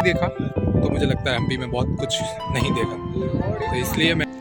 देखा तो मुझे लगता है एमपी में बहुत कुछ नहीं देखा, तो इसलिए मैं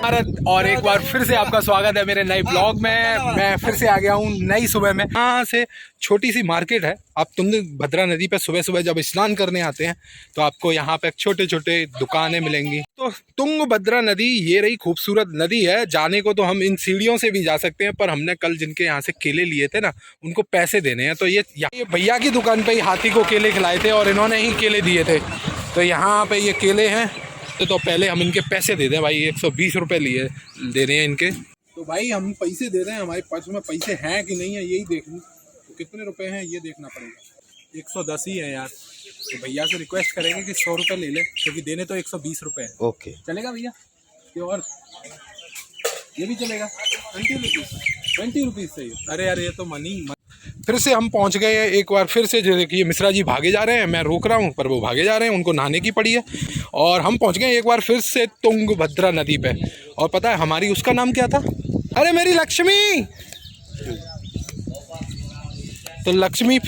भारत और एक बार फिर से आपका स्वागत है मेरे नए ब्लॉग में। मैं फिर से आ गया हूँ नई सुबह में। यहाँ से छोटी सी मार्केट है। आप तुंगभद्रा नदी पे सुबह सुबह जब स्नान करने आते हैं तो आपको यहाँ पे छोटे छोटे दुकानें मिलेंगी। तो तुंगभद्रा नदी ये रही खूबसूरत नदी है। जाने को तो हम इन सीढ़ियों से भी जा सकते हैं, पर हमने कल जिनके यहाँ से केले लिए थे ना, उनको पैसे देने हैं। तो ये भैया की दुकान पर ही हाथी को केले खिलाए थे और इन्होंने ही केले दिए थे। तो यहाँ पे ये केले हैं, तो पहले हम इनके पैसे दे दें। भाई 120 रुपये लिए दे रहे हैं इनके। तो भाई हम पैसे दे रहे हैं, हमारे पर्स में पैसे हैं कि नहीं है यही देखना। तो कितने रुपए हैं ये देखना पड़ेगा। 110 ही है यार। तो भैया से रिक्वेस्ट करेंगे कि 100 रुपये ले ले, क्योंकि देने तो 120 रुपये है। ओके चलेगा भैया? और ये भी चलेगा। 20 रुपीज़ सही है। अरे यार ये तो मनी। फिर से हम पहुंच गए हैं एक बार फिर से। जो देखिए मिश्रा जी भागे जा रहे हैं, मैं रोक रहा हूं पर वो भागे जा रहे हैं, उनको नहाने की पड़ी है। और हम पहुंच गए एक बार फिर से तुंगभद्रा नदी पे। और पता है हमारी उसका नाम क्या था? अरे मेरी लक्ष्मी। तो लक्ष्मी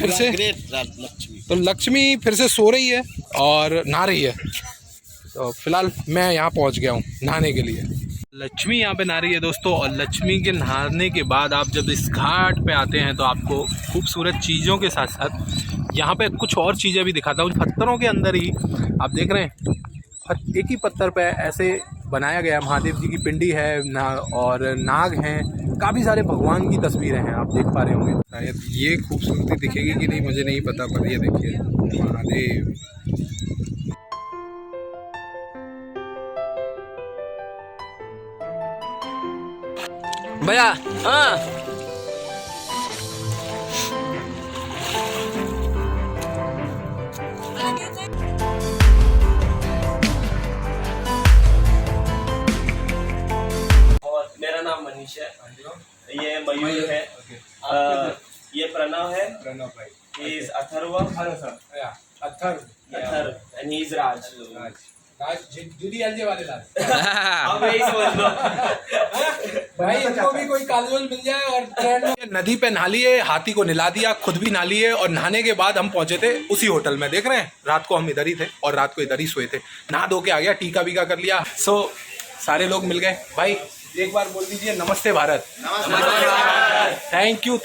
फिर से सो रही है और नहा रही है। तो फिलहाल मैं यहाँ पहुँच गया हूँ नहाने के लिए। लक्ष्मी यहाँ पे नहा रही है दोस्तों। और लक्ष्मी के नहाने के बाद आप जब इस घाट पे आते हैं तो आपको खूबसूरत चीज़ों के साथ साथ यहाँ पे कुछ और चीज़ें भी दिखाता हूँ। पत्थरों के अंदर ही आप देख रहे हैं, एक ही पत्थर पे ऐसे बनाया गया। महादेव जी की पिंडी है और नाग हैं, काफ़ी सारे भगवान की तस्वीरें हैं, आप देख पा रहे होंगे। शायद ये खूबसूरती दिखेगी कि नहीं मुझे नहीं पता, पर ये देखिए महादेव। भैया हाँ और मेरा नाम मनीष है। ये मयूर है। ये प्रणव है। प्रणव भाई। He is Atharva. Atharva and he is Raj. Judi LJ वाले लाल। अब यही समझ लो भाई इनको भी कोई काजोल मिल जाए। और ट्रेंड में नदी पे नहा लिए, हाथी को नहला दिया, खुद भी नहा लिए। और नहाने के बाद हम पहुंचे थे उसी होटल में। देख रहे हैं रात को हम इधर ही थे और रात को इधर ही सोए थे। नहा धो के आ गया, टीका बीका कर लिया। सारे लोग मिल गए। भाई एक बार बोल दीजिए नमस्ते भारत। नमस्ते भारत। Thank you.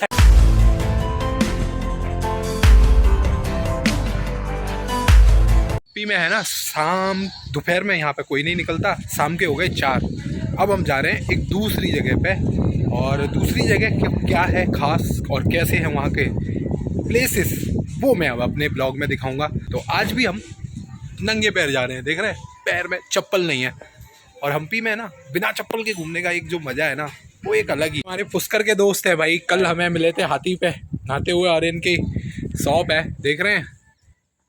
में है ना शाम दोपहर में यहाँ पे कोई नहीं निकलता। शाम के हो गए 4। अब हम जा रहे हैं एक दूसरी जगह पे। और दूसरी जगह क्या है खास और कैसे हैं वहाँ के प्लेसेस, वो मैं अब अपने ब्लॉग में दिखाऊंगा। तो आज भी हम नंगे पैर जा रहे हैं। देख रहे हैं पैर में चप्पल नहीं है। और हम्पी में ना बिना चप्पल के घूमने का एक जो मज़ा है ना, वो एक अलग ही। हमारे पुष्कर के दोस्त है भाई, कल हमें मिले थे हाथी पे नहाते हुए। और इनकी शॉप है, देख रहे हैं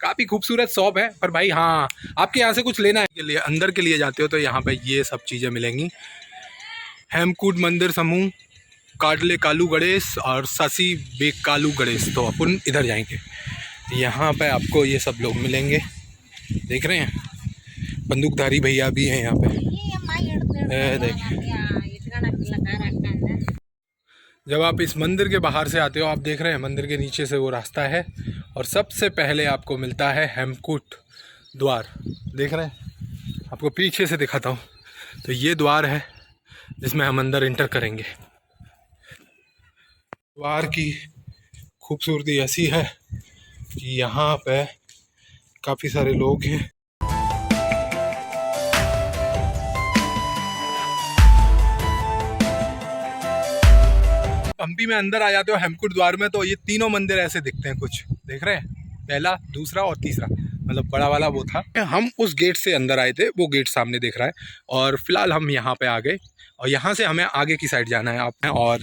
काफ़ी खूबसूरत शॉप है। पर भाई हाँ, आपके यहाँ से कुछ लेना है के लिए अंदर के लिए जाते हो तो यहाँ पे ये सब चीज़ें मिलेंगी। हेमकूट मंदिर समूह, काडले कालू गणेश और शशि बेग कालू गणेश। तो अपन इधर जाएंगे, यहाँ पे आपको ये सब लोग मिलेंगे। देख रहे हैं बंदूकधारी भैया भी हैं यहाँ पे। देखिए जब आप इस मंदिर के बाहर से आते हो, आप देख रहे हैं मंदिर के नीचे से वो रास्ता है। और सबसे पहले आपको मिलता है हेमकूट द्वार। देख रहे हैं, आपको पीछे से दिखाता हूँ। तो ये द्वार है जिसमें हम अंदर इंटर करेंगे। द्वार की खूबसूरती ऐसी है कि यहाँ पे काफ़ी सारे लोग हैं। हम्पी में अंदर आ जाते हो हेमकूट द्वार में तो ये तीनों मंदिर ऐसे दिखते हैं कुछ। देख रहे हैं, पहला, दूसरा और तीसरा, मतलब बड़ा वाला वो था। हम उस गेट से अंदर आए थे, वो गेट सामने दिख रहा है। और फिलहाल हम यहाँ पे आ गए और यहाँ से हमें आगे की साइड जाना है आप, और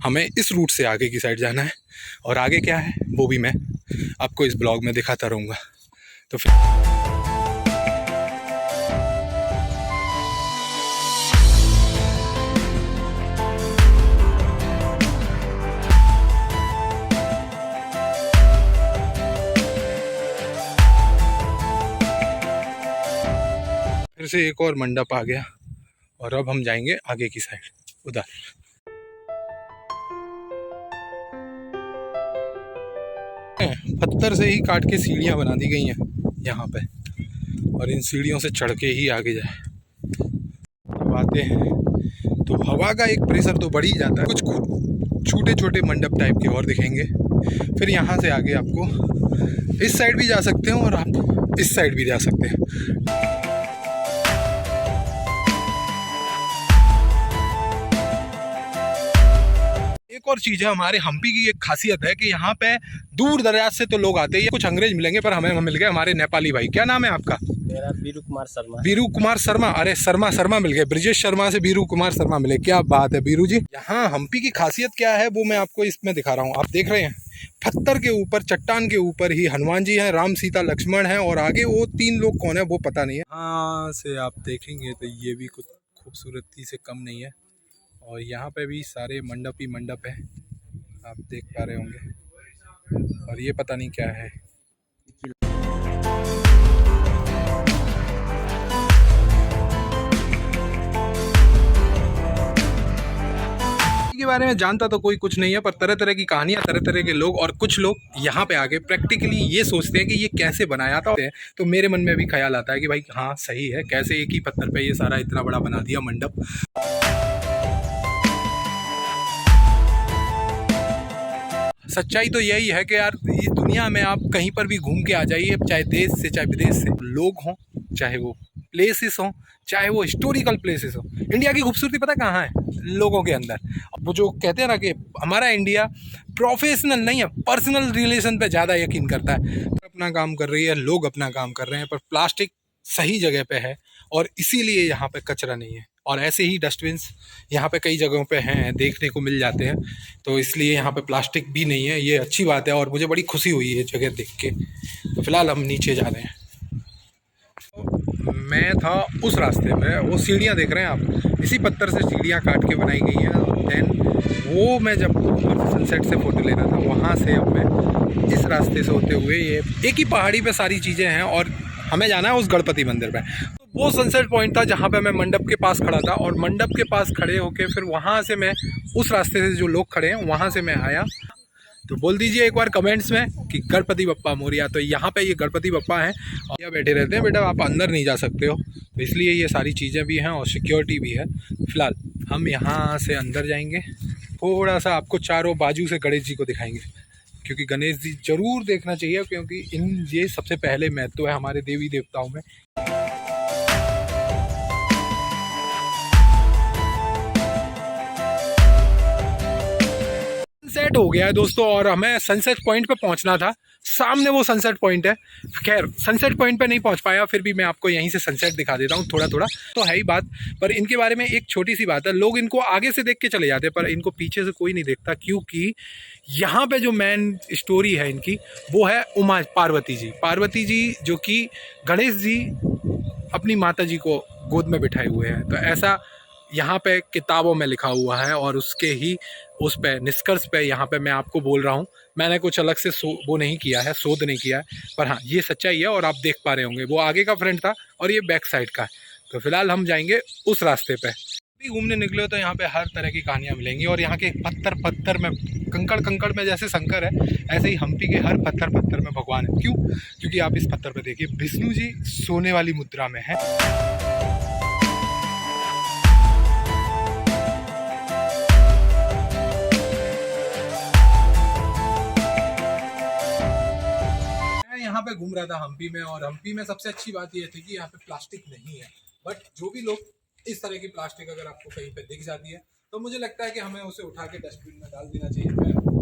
हमें इस रूट से आगे की साइड जाना है। और आगे क्या है वो भी मैं आपको इस ब्लॉग में दिखाता रहूँगा। तो फिर से एक और मंडप आ गया और अब हम जाएंगे आगे की साइड उधर। पत्थर से ही काट के सीढ़ियाँ बना दी गई हैं यहाँ पे, और इन सीढ़ियों से चढ़ के ही आगे जाए। तो आते हैं तो हवा का एक प्रेशर तो बढ़ ही जाता है। कुछ छोटे छोटे मंडप टाइप के और दिखेंगे। फिर यहाँ से आगे आपको इस साइड भी जा सकते हैं और आप इस साइड भी जा सकते हैं। एक और चीज़ है, हमारे हम्पी की एक खासियत है कि यहाँ पे दूर दराज से तो लोग आते हैं। कुछ अंग्रेज मिलेंगे पर हमें मिल गए हमारे नेपाली भाई। क्या नाम है आपका? मेरा बीरू कुमार शर्मा। बीरू कुमार शर्मा। अरे शर्मा मिल गए, ब्रिजेश शर्मा से बीरू कुमार शर्मा मिले। क्या बात है बीरू जी। यहाँ हम्पी की खासियत क्या है वो मैं आपको इसमें दिखा रहा हूँ। आप देख रहे हैं पत्थर के ऊपर, चट्टान के ऊपर ही हनुमान जी हैं, राम सीता लक्ष्मण हैं, और आगे वो 3 लोग कौन है वो पता नहीं है। हाँ से आप देखेंगे तो ये भी कुछ खूबसूरती से कम नहीं है। और यहाँ पे भी सारे मंडप ही मंडप है, आप देख पा रहे होंगे। और ये पता नहीं क्या है। के बारे में जानता तो कोई कुछ नहीं है, पर तरह तरह की कहानियां, तरह तरह के लोग, और कुछ लोग यहाँ पे आके प्रैक्टिकली ये सोचते हैं कि ये कैसे बनाया था। तो मेरे मन में भी ख्याल आता है कि भाई हाँ सही है, कैसे एक ही पत्थर पे ये सारा इतना बड़ा बना दिया मंडप। सच्चाई तो यही है कि यार इस दुनिया में आप कहीं पर भी घूम के आ जाइए, चाहे देश से चाहे विदेश से, लोग हों, चाहे वो प्लेसेस हों, चाहे वो हिस्टोरिकल प्लेसेस हो, इंडिया की खूबसूरती पता कहाँ है? लोगों के अंदर। वो जो कहते हैं ना कि हमारा इंडिया प्रोफेशनल नहीं है, पर्सनल रिलेशन पे ज़्यादा यकीन करता है। तो अपना काम कर रही है, लोग अपना काम कर रहे हैं, पर प्लास्टिक सही जगह पे है और इसीलिए यहाँ पे कचरा नहीं है। और ऐसे ही डस्टबिन्स यहाँ पे कई जगहों पे हैं, देखने को मिल जाते हैं। तो इसलिए यहाँ पे प्लास्टिक भी नहीं है, ये अच्छी बात है और मुझे बड़ी खुशी हुई है जगह देख के। तो फिलहाल हम नीचे जा रहे हैं। मैं था उस रास्ते पे, वो सीढ़ियाँ देख रहे हैं आप, इसी पत्थर से सीढ़ियाँ काट के बनाई गई हैं। देन वो मैं जब सनसेट से फ़ोटो ले रहा था, वहाँ से अब मैं इस रास्ते से होते हुए, ये एक ही पहाड़ी पे सारी चीज़ें हैं और हमें जाना है उस गणपति मंदिर पे। तो वो सनसेट पॉइंट था जहाँ पे मैं मंडप के पास खड़ा था, और मंडप के पास खड़े होके फिर वहाँ से मैं उस रास्ते से जो लोग खड़े हैं वहाँ से मैं आया। तो बोल दीजिए एक बार कमेंट्स में कि गणपति बप्पा मोरिया। तो यहाँ पे ये गणपति बप्पा हैं और यहाँ बैठे रहते हैं। बेटा आप अंदर नहीं जा सकते हो, तो इसलिए ये सारी चीज़ें भी हैं और सिक्योरिटी भी है। फिलहाल हम यहाँ से अंदर जाएंगे, थोड़ा सा आपको चारों बाजू से गणेश जी को दिखाएंगे, क्योंकि गणेश जी जरूर देखना चाहिए, क्योंकि ये सबसे पहले महत्व है हमारे देवी देवताओं में। सनसेट हो गया है दोस्तों और हमें सनसेट पॉइंट पे पहुंचना था। सामने वो सनसेट पॉइंट है। खैर सनसेट पॉइंट पे नहीं पहुंच पाया, फिर भी मैं आपको यहीं से सनसेट दिखा देता हूं। थोड़ा थोड़ा तो है ही बात, पर इनके बारे में एक छोटी सी बात है। लोग इनको आगे से देख के चले जाते हैं, पर इनको पीछे से कोई नहीं देखता, क्योंकि यहाँ पे जो मेन स्टोरी है इनकी, वो है उमा पार्वती जी। पार्वती जी जो कि गणेश जी अपनी माता जी को गोद में बिठाए हुए हैं। तो ऐसा यहाँ पे किताबों में लिखा हुआ है और उसके ही उस पे निष्कर्ष पे यहाँ पे मैं आपको बोल रहा हूँ। मैंने कुछ अलग से वो नहीं किया है, शोध नहीं किया है, पर हाँ ये सच्चाई है और आप देख पा रहे होंगे। वो आगे का फ्रंट था और ये बैक साइड का है। तो फिलहाल हम जाएंगे उस रास्ते पे। भी घूमने निकले हो तो यहाँ पे हर तरह की कहानियाँ मिलेंगी, और यहाँ के पत्थर में, कंकड़ में जैसे शंकर है, ऐसे ही हम्पी के हर पत्थर में भगवान है। क्यों? क्योंकि आप इस पत्थर पे देखिए, विष्णु जी सोने वाली मुद्रा में है। यहाँ पे घूम रहा था हम्पी में, और हम्पी में सबसे अच्छी बात यह थी कि यहाँ पे प्लास्टिक नहीं है। बट जो भी लोग इस तरह की प्लास्टिक अगर आपको कहीं पे दिख जाती है, तो मुझे लगता है कि हमें उसे उठा के डस्टबिन में डाल देना चाहिए।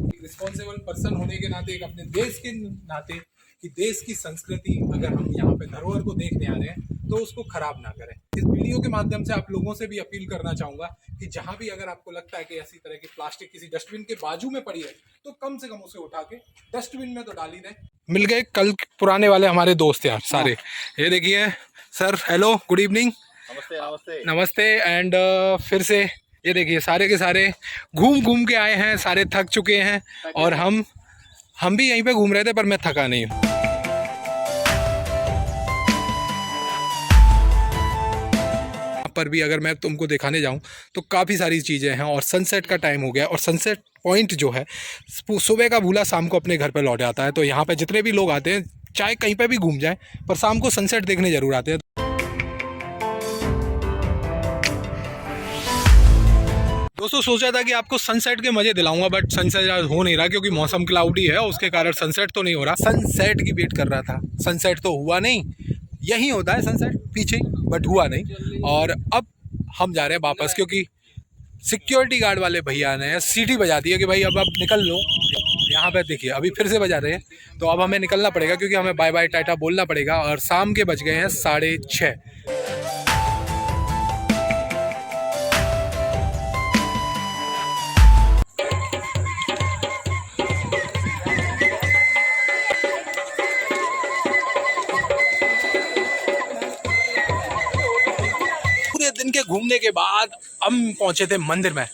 एक रिस्पॉन्सिबल पर्सन होने के नाते, एक अपने देश के नाते, कि देश की संस्कृति अगर हम यहाँ पे धरोहर को देखने आ रहे हैं तो उसको खराब ना करें। इस वीडियो के माध्यम से आप लोगों से भी अपील करना चाहूँगा कि जहाँ भी अगर आपको लगता है कि ऐसी तरह की प्लास्टिक किसी डस्टबिन के बाजू में पड़ी है, तो कम से कम उसे उठा के डस्टबिन में तो डाल ही दें। मिल गए कल पुराने वाले हमारे दोस्त यार सारे। ये देखिए सर, हेलो, गुड इवनिंग। नमस्ते। नमस्ते। एंड फिर से ये देखिए सारे के सारे घूम के आए हैं, सारे थक चुके हैं, और हम भी यहीं पे घूम रहे थे, पर मैं थका नहीं हूँ। पर भी अगर मैं तुमको दिखाने जाऊं तो काफ़ी सारी चीज़ें हैं, और सनसेट का टाइम हो गया, और सनसेट पॉइंट जो है, सुबह का भूला शाम को अपने घर पे लौट आता है। तो यहाँ पे जितने भी लोग आते हैं, चाहे कहीं पे भी घूम जाएं, पर शाम को सनसेट देखने जरूर आते हैं। दोस्तों सोचा था कि आपको सनसेट के मजे दिलाऊंगा, बट सनसेट हो नहीं रहा क्योंकि मौसम क्लाउडी है, उसके कारण सनसेट तो नहीं हो रहा। सनसेट की वेट कर रहा था, सनसेट तो हुआ नहीं। यही होता है सनसेट पीछे, बट हुआ नहीं। और अब हम जा रहे हैं वापस, क्योंकि सिक्योरिटी गार्ड वाले भैया ने सीटी बजा दी है कि भाई अब आप निकल लो। यहाँ पे देखिए अभी फिर से बजा रहे हैं, तो अब हमें निकलना पड़ेगा क्योंकि हमें बाय बाय टाटा बोलना पड़ेगा। और शाम के बज गए हैं 6:30। पूरे दिन के घूमने के बाद हम पहुंचे थे मंदिर में,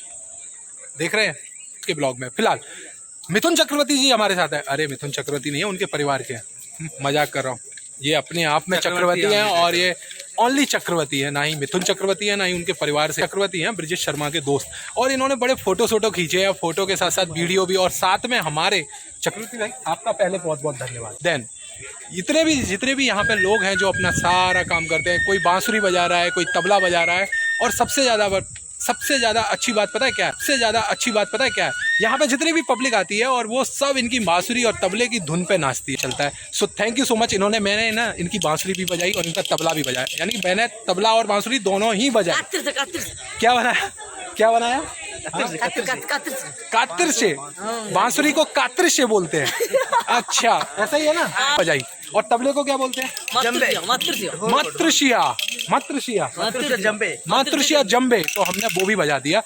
देख रहे हैं उसके ब्लॉग में। फिलहाल मिथुन चक्रवर्ती जी हमारे साथ है। अरे मिथुन चक्रवर्ती नहीं है, उनके परिवार के हैं। मजाक कर रहा हूँ, ये अपने आप में चक्रवर्ती हैं और ये ओनली चक्रवर्ती है, ना ही मिथुन चक्रवर्ती है ना ही उनके परिवार से चक्रवर्ती हैं, ब्रिजेश शर्मा के दोस्त। और इन्होंने बड़े फोटो खींचे हैं, फोटो के साथ साथ वीडियो भी, और साथ में हमारे चक्रवर्ती भाई आपका पहले बहुत बहुत धन्यवाद। देन जितने भी यहाँ पे लोग हैं जो अपना सारा काम करते हैं, कोई बांसुरी बजा रहा है, कोई तबला बजा रहा है, और सबसे ज़्यादा अच्छी बात पता है क्या है? सबसे ज़्यादा अच्छी बात पता है क्या है? यहाँ पे जितनी भी पब्लिक आती है और वो सब इनकी बांसुरी और तबले की धुन पे नाचती है, चलता है। So thank you so much. मैंने ना इनकी बांसुरी भी बजाई और इनका तबला भी बजाया, यानी मैंने तबला और बांसुरी दोनों ही बजाए। क्या बनाया? कातिर से बांसुरी को कातिर से बोलते हैं। अच्छा ऐसा ही है ना? बजाई। और तबले को क्या बोलते हैं? मातृशिया जंबे। तो हमने वो भी बजा दिया।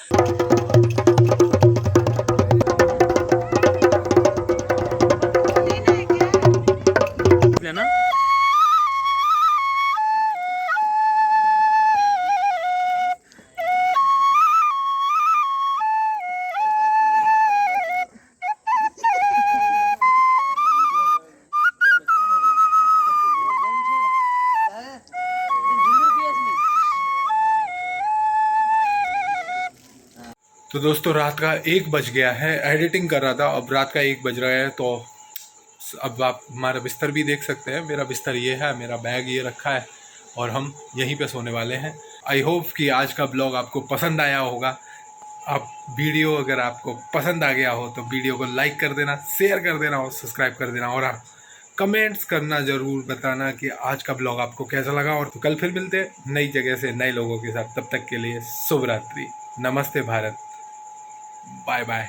तो दोस्तों रात का 1 बज गया है, एडिटिंग कर रहा था, अब रात का 1 बज रहा है। तो अब आप हमारा बिस्तर भी देख सकते हैं। मेरा बिस्तर ये है, मेरा बैग ये रखा है और हम यहीं पे सोने वाले हैं। आई होप कि आज का ब्लॉग आपको पसंद आया होगा। आप वीडियो अगर आपको पसंद आ गया हो तो वीडियो को लाइक कर देना, शेयर कर देना और सब्सक्राइब कर देना। और हाँ, कमेंट्स करना ज़रूर बताना कि आज का ब्लॉग आपको कैसा लगा। और तो कल फिर मिलते हैं नई जगह से नए लोगों के साथ। तब तक के लिए शुभ रात्रि, नमस्ते भारत, बाय बाय।